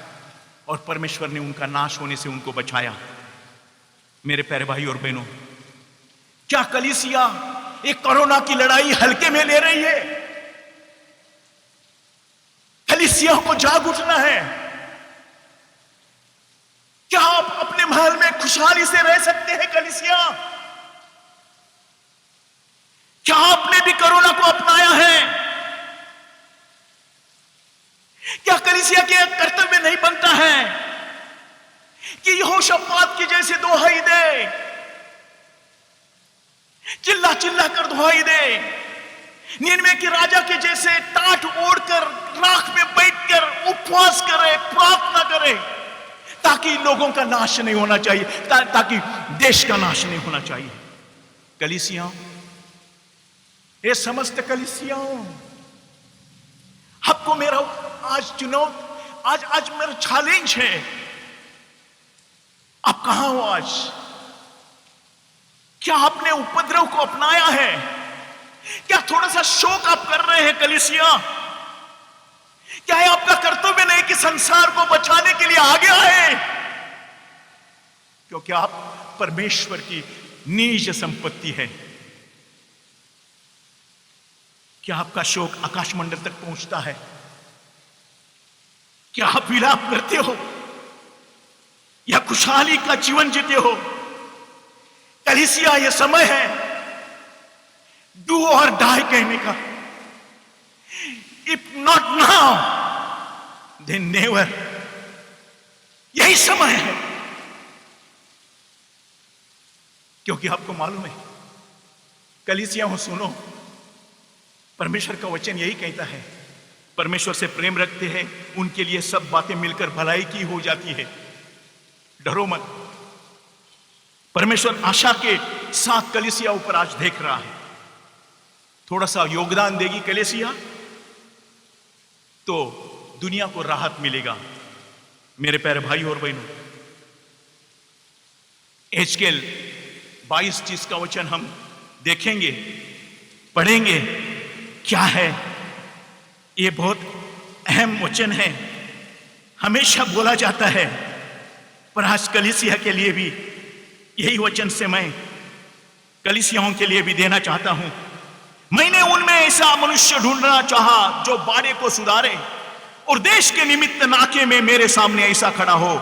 और परमेश्वर ने उनका नाश होने से उनको बचाया। मेरे प्यारे भाई और बहनों, क्या कलीसिया एक कोरोना की लड़ाई हल्के में ले रही है? कलीसिया को जाग उठना है। क्या आप अपने महल में खुशहाली से रह सकते हैं कलीसिया? क्या आपने भी कोरोना को अपनाया है? क्या कलीसिया के कर्तव्य नहीं बनता है कि यहोशापात की जैसे दोहाई दे, चिल्ला चिल्ला कर दुहाई दे, निनवे के राजा के जैसे टाट ओढ़कर राख में बैठकर उपवास करे, प्रार्थना करे, ताकि लोगों का नाश नहीं होना चाहिए, ताकि देश का नाश नहीं होना चाहिए। कलीसियाओं, ये समस्त कलीसियाओं, आपको मेरा आज आज मेरा चैलेंज है। आप कहां हो आज? क्या आपने उपद्रव को अपनाया है? क्या थोड़ा सा शोक आप कर रहे हैं कलीसिया? क्या है आपका कर्तव्य नहीं कि संसार को बचाने के लिए आगे आए? क्योंकि आप परमेश्वर की निज संपत्ति है। क्या आपका शोक आकाश मंडल तक पहुंचता है? क्या आप विलाप करते हो या खुशहाली का जीवन जीते हो? कलीसिया, यह समय है डू और डाई कहने का। If not now then never. यही समय है, क्योंकि आपको मालूम है, कलीसिया हो, सुनो, परमेश्वर का वचन यही कहता है, परमेश्वर से प्रेम रखते हैं उनके लिए सब बातें मिलकर भलाई की हो जाती है। डरो मत। परमेश्वर आशा के साथ कलीसिया ऊपर आज देख रहा है। थोड़ा सा योगदान देगी कलीसिया तो दुनिया को राहत मिलेगा। मेरे प्यारे भाई और बहनों, एजकेल 22:30 का वचन हम देखेंगे, पढ़ेंगे। क्या है ये? बहुत अहम वचन है, हमेशा बोला जाता है, पर आज कलीसिया के लिए भी यही वचन से मैं कलीसियाओं के लिए भी देना चाहता हूं। मैंने उनमें ऐसा मनुष्य ढूंढना चाहा जो बाड़े को सुधारे और देश के निमित्त नाके में मेरे सामने ऐसा खड़ा हो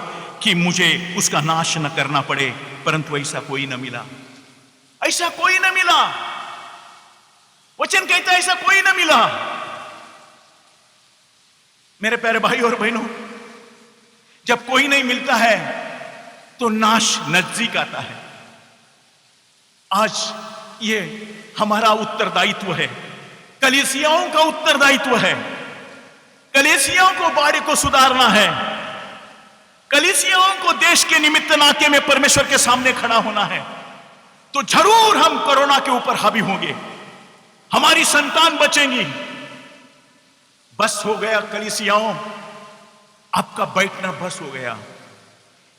कि मुझे उसका नाश न करना पड़े, परंतु ऐसा कोई न मिला। ऐसा कोई न मिला। वचन कहता है ऐसा कोई न मिला। मेरे प्यारे भाई और बहनों, जब कोई नहीं मिलता है तो नाश नजदीक आता है। आज ये हमारा उत्तरदायित्व है, कलीसियाओं का उत्तरदायित्व है। कलीसियाओं को बाड़े को सुधारना है। कलीसियाओं को देश के निमित्त नाके में परमेश्वर के सामने खड़ा होना है। तो जरूर हम कोरोना के ऊपर हावी होंगे, हमारी संतान बचेंगी। बस हो गया कलीसियाओं, आपका बैठना बस हो गया।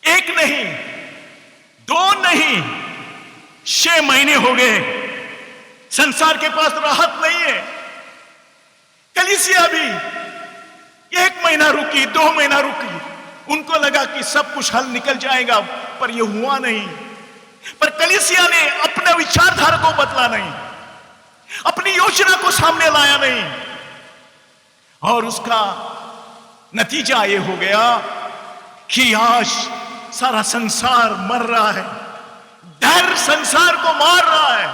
एक नहीं, दो नहीं, 6 महीने हो गए, संसार के पास राहत नहीं है। कलीसिया भी 1 महीना रुकी, 2 महीना रुकी, उनको लगा कि सब कुछ हल निकल जाएगा, पर यह हुआ नहीं। पर कलीसिया ने अपने विचारधारा को बदला नहीं, अपनी योजना को सामने लाया नहीं, और उसका नतीजा यह हो गया कि आज सारा संसार मर रहा है। डर संसार को मार रहा है,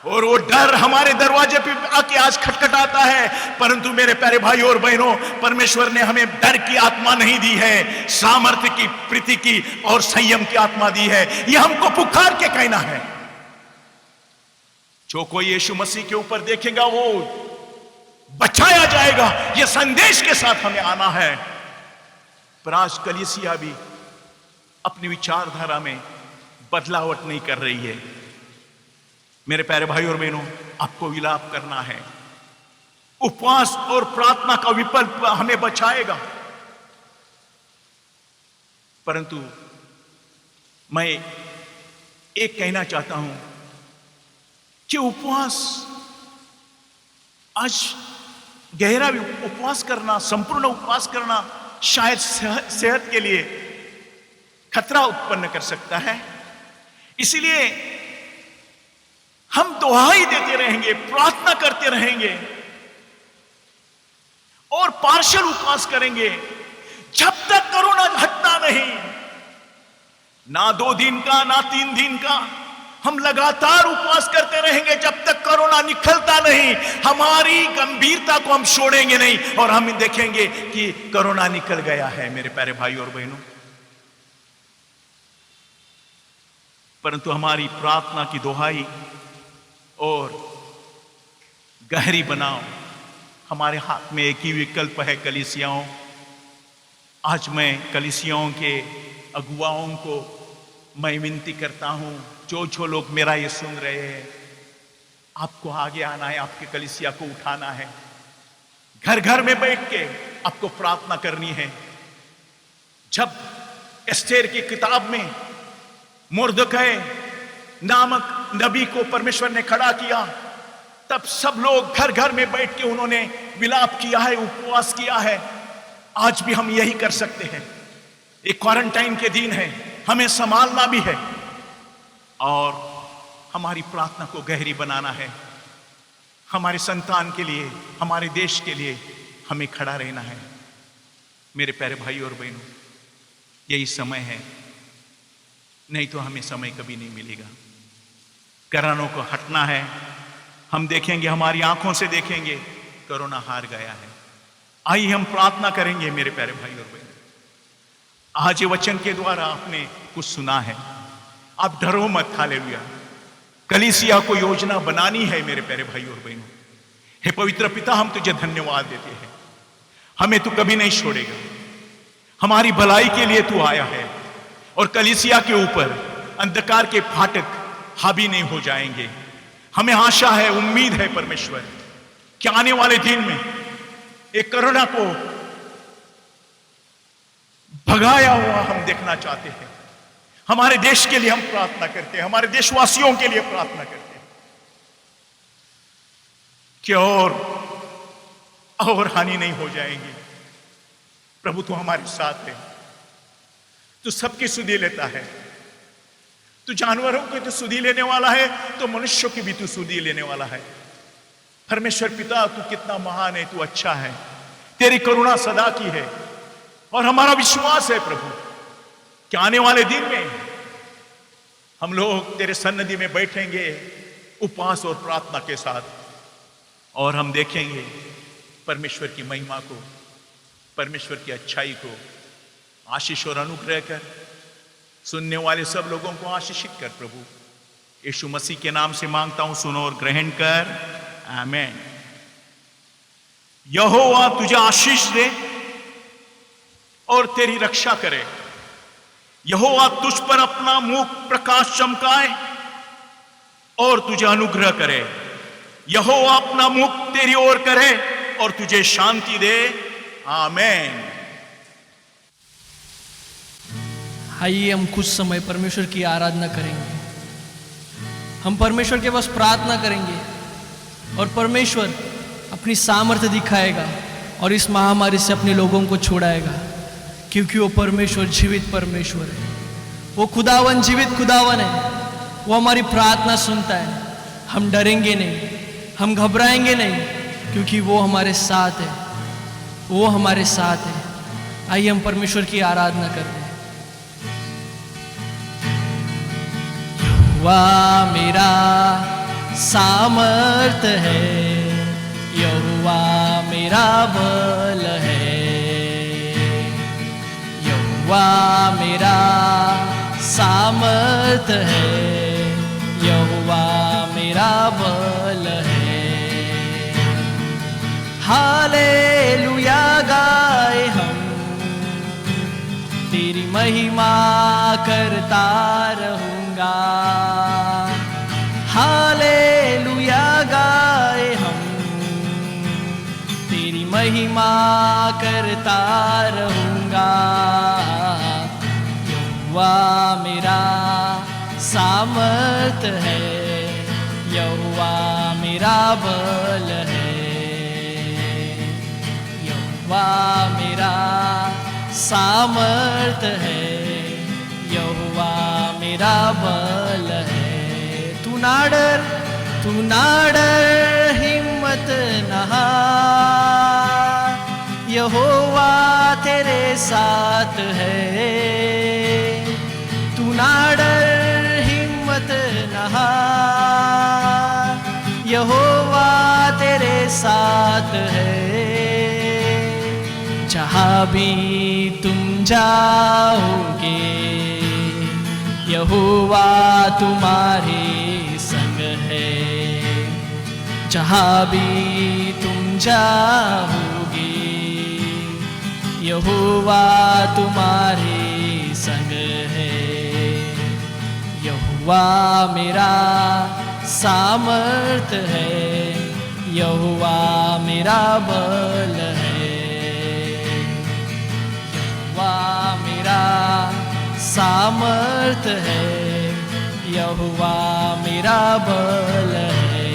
और वो डर हमारे दरवाजे पे आके आज खटखटाता है। परंतु मेरे प्यारे भाई और बहनों, परमेश्वर ने हमें डर की आत्मा नहीं दी है, सामर्थ्य की, प्रीति की और संयम की आत्मा दी है। यह हमको पुकार के कहना है। जो कोई यीशु मसीह के ऊपर देखेगा वो बचाया जाएगा, यह संदेश के साथ हमें आना है। पर आज कलीसिया भी अपनी विचारधारा में बदलावट नहीं कर रही है। मेरे प्यारे भाई और बहनों, आपको विलाप करना है। उपवास और प्रार्थना का विकल्प हमें बचाएगा। परंतु मैं एक कहना चाहता हूं कि उपवास, आज गहरा उपवास करना, संपूर्ण उपवास करना शायद सेहत के लिए खतरा उत्पन्न कर सकता है। इसलिए हम दुहाई देते रहेंगे, प्रार्थना करते रहेंगे और पार्शियल उपवास करेंगे जब तक कोरोना हटता नहीं। ना 2 दिन का, ना 3 दिन का, हम लगातार उपवास करते रहेंगे जब तक कोरोना निकलता नहीं। हमारी गंभीरता को हम छोड़ेंगे नहीं और हम देखेंगे कि कोरोना निकल गया है मेरे प्यारे भाई और बहनों। परंतु हमारी प्रार्थना की दुहाई और गहरी बनाओ, हमारे हाथ में एक ही विकल्प है कलीसियाओं। आज मैं कलीसियाओं के अगुवाओं को मैं विनती करता हूं, जो लोग मेरा ये सुन रहे हैं, आपको आगे आना है, आपके कलीसिया को उठाना है। घर घर में बैठ के आपको प्रार्थना करनी है। जब एस्तेर की किताब में मुर्दकै नामक नबी को परमेश्वर ने खड़ा किया, तब सब लोग घर घर में बैठ के उन्होंने विलाप किया है, उपवास किया है। आज भी हम यही कर सकते हैं। एक क्वारंटाइन के दिन है, हमें संभालना भी है और हमारी प्रार्थना को गहरी बनाना है। हमारे संतान के लिए, हमारे देश के लिए हमें खड़ा रहना है। मेरे प्यारे भाई और बहनों, यही समय है, नहीं तो हमें समय कभी नहीं मिलेगा। कोरोना को हटना है। हम देखेंगे, हमारी आंखों से देखेंगे कोरोना हार गया है। आइए हम प्रार्थना करेंगे मेरे प्यारे भाई और बहनों। आज ये वचन के द्वारा आपने कुछ सुना है, आप डरो मत। हालेलुया। कलीसिया को योजना बनानी है मेरे प्यारे भाई और बहनों। हे पवित्र पिता, हम तुझे धन्यवाद देते हैं। हमें तू कभी नहीं छोड़ेगा, हमारी भलाई के लिए तू आया है और कलीसिया के ऊपर अंधकार के फाटक हावी नहीं हो जाएंगे। हमें आशा है, उम्मीद है परमेश्वर कि आने वाले दिन में एक कोरोना को भगाया हुआ हम देखना चाहते हैं। हमारे देश के लिए हम प्रार्थना करते हैं, हमारे देशवासियों के लिए प्रार्थना करते हैं कि और हानि नहीं हो जाएगी। प्रभु तू हमारे साथ है, तू सबकी सुधि लेता है। तू जानवरों की तो सुधि लेने वाला है, तो मनुष्यों की भी तू सुधि लेने वाला है। परमेश्वर पिता, तू कितना महान है, तू अच्छा है, तेरी करुणा सदा की है। और हमारा विश्वास है प्रभु कि आने वाले दिन में हम लोग तेरे सन्निधि में बैठेंगे उपवास और प्रार्थना के साथ, और हम देखेंगे परमेश्वर की महिमा को, परमेश्वर की अच्छाई को। आशीष और अनुग्रह कर, सुनने वाले सब लोगों को आशीषित कर प्रभु। यीशु मसीह के नाम से मांगता हूं, सुनो और ग्रहण कर। आमीन। यहोवा तुझे आशीष दे और तेरी रक्षा करे। यहोवा तुझ पर अपना मुख प्रकाश चमकाए और तुझे अनुग्रह करे। यहोवा अपना मुख तेरी ओर करे और तुझे शांति दे। आमीन। आइए हम कुछ समय परमेश्वर की आराधना करेंगे। हम परमेश्वर के पास प्रार्थना करेंगे और परमेश्वर अपनी सामर्थ्य दिखाएगा और इस महामारी से अपने लोगों को छुड़ाएगा, क्योंकि वो परमेश्वर जीवित परमेश्वर है। वो खुदावन जीवित खुदावन है। वो हमारी प्रार्थना सुनता है। हम डरेंगे नहीं, हम घबराएंगे नहीं, क्योंकि वो हमारे साथ है। वो हमारे साथ है। आइए हम परमेश्वर की आराधना करते हैं। यहोवा मेरा सामर्थ है, यहोवा मेरा बल है, यहोवा मेरा सामर्थ है, यहोवा मेरा बल है। हालेलुया गाए हम तेरी महिमा करता रहूंगा। हालेलुया गाए हम, तेरी महिमा करता रहूंगा। यहोवा मेरा सामर्थ है, यहोवा मेरा बल है, यहोवा मेरा सामर्थ है, यहोवा मेरा बल है। तू ना डर हिम्मत न हार, यहोवा तेरे साथ है। तू ना डर हिम्मत न हार, यहोवा तेरे साथ है। जहाँ भी तुम जाओगे, यहोवा तुम्हारे संग है। जहाँ भी तुम जाओगे, यहोवा तुम्हारे संग है। यहोवा मेरा सामर्थ है, यहोवा मेरा बल है, यहोवा मेरा सामर्थ है, यहोवा मेरा बल है।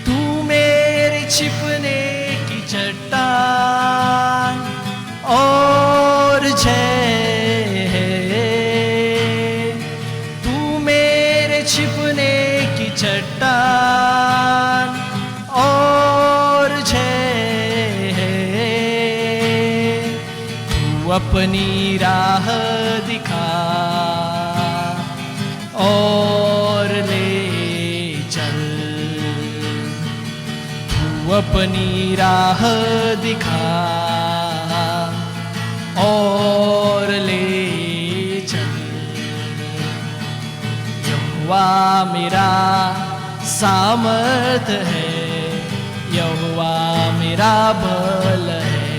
तू मेरे छिपने की चट्टान और जय है। तू मेरे छिपने की चट्टान और जय है। तू अपनी राह दिखा और ले चल, तू अपनी राह दिखा और ले चल। यहोवा मेरा सामर्थ है, यहोवा मेरा बल है,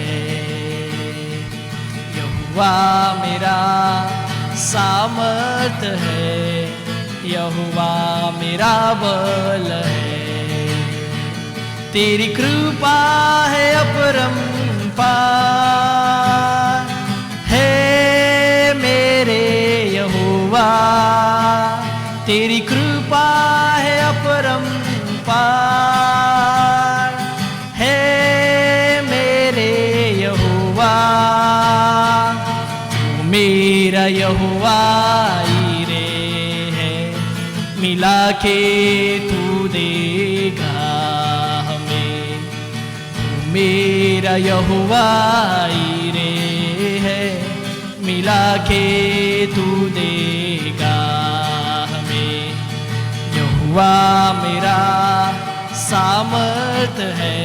यहोवा मेरा सामर्थ है, यहोवा मेरा बल है। तेरी कृपा है अपरंपार है मेरे यहोवा। तेरी कृपा है अपरंपार है मेरे यहोवा। तू मेरा यहोवा ईरे है, मिला के तू देगा हमें। तू मेरा यहोवा ईरे है, मिला के तू देगा हमें। यहोवा मेरा सामर्थ है,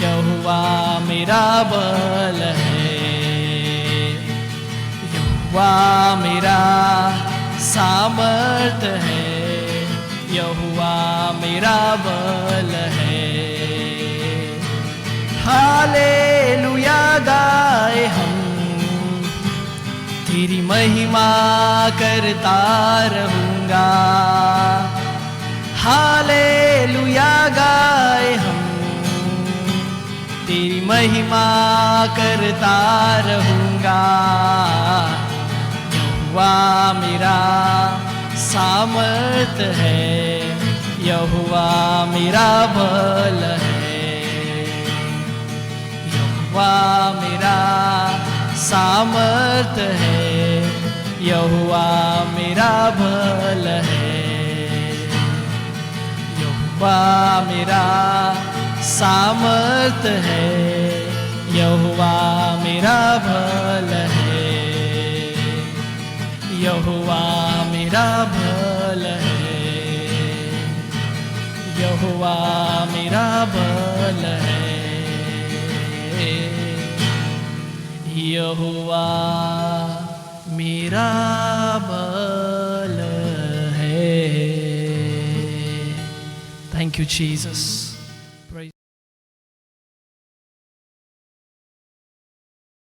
यहोवा मेरा बल है, यहोवा मेरा सामर्थ है, यहोवा मेरा बल है। हालेलुया गाए हम, तेरी महिमा करता रहूंगा। हालेलुया गाए हम, तेरी महिमा करता रहूंगा। यहोवा मेरा सामर्थ है, यहोवा मेरा बल है, यहोवा मेरा सामर्थ है, यहोवा मेरा बल है, यहोवा मेरा सामर्थ है, यहोवा मेरा बल है, यहोवा मेरा बल है, यहोवा मेरा बल है, यहोवा मेरा बल है। Thank you Jesus.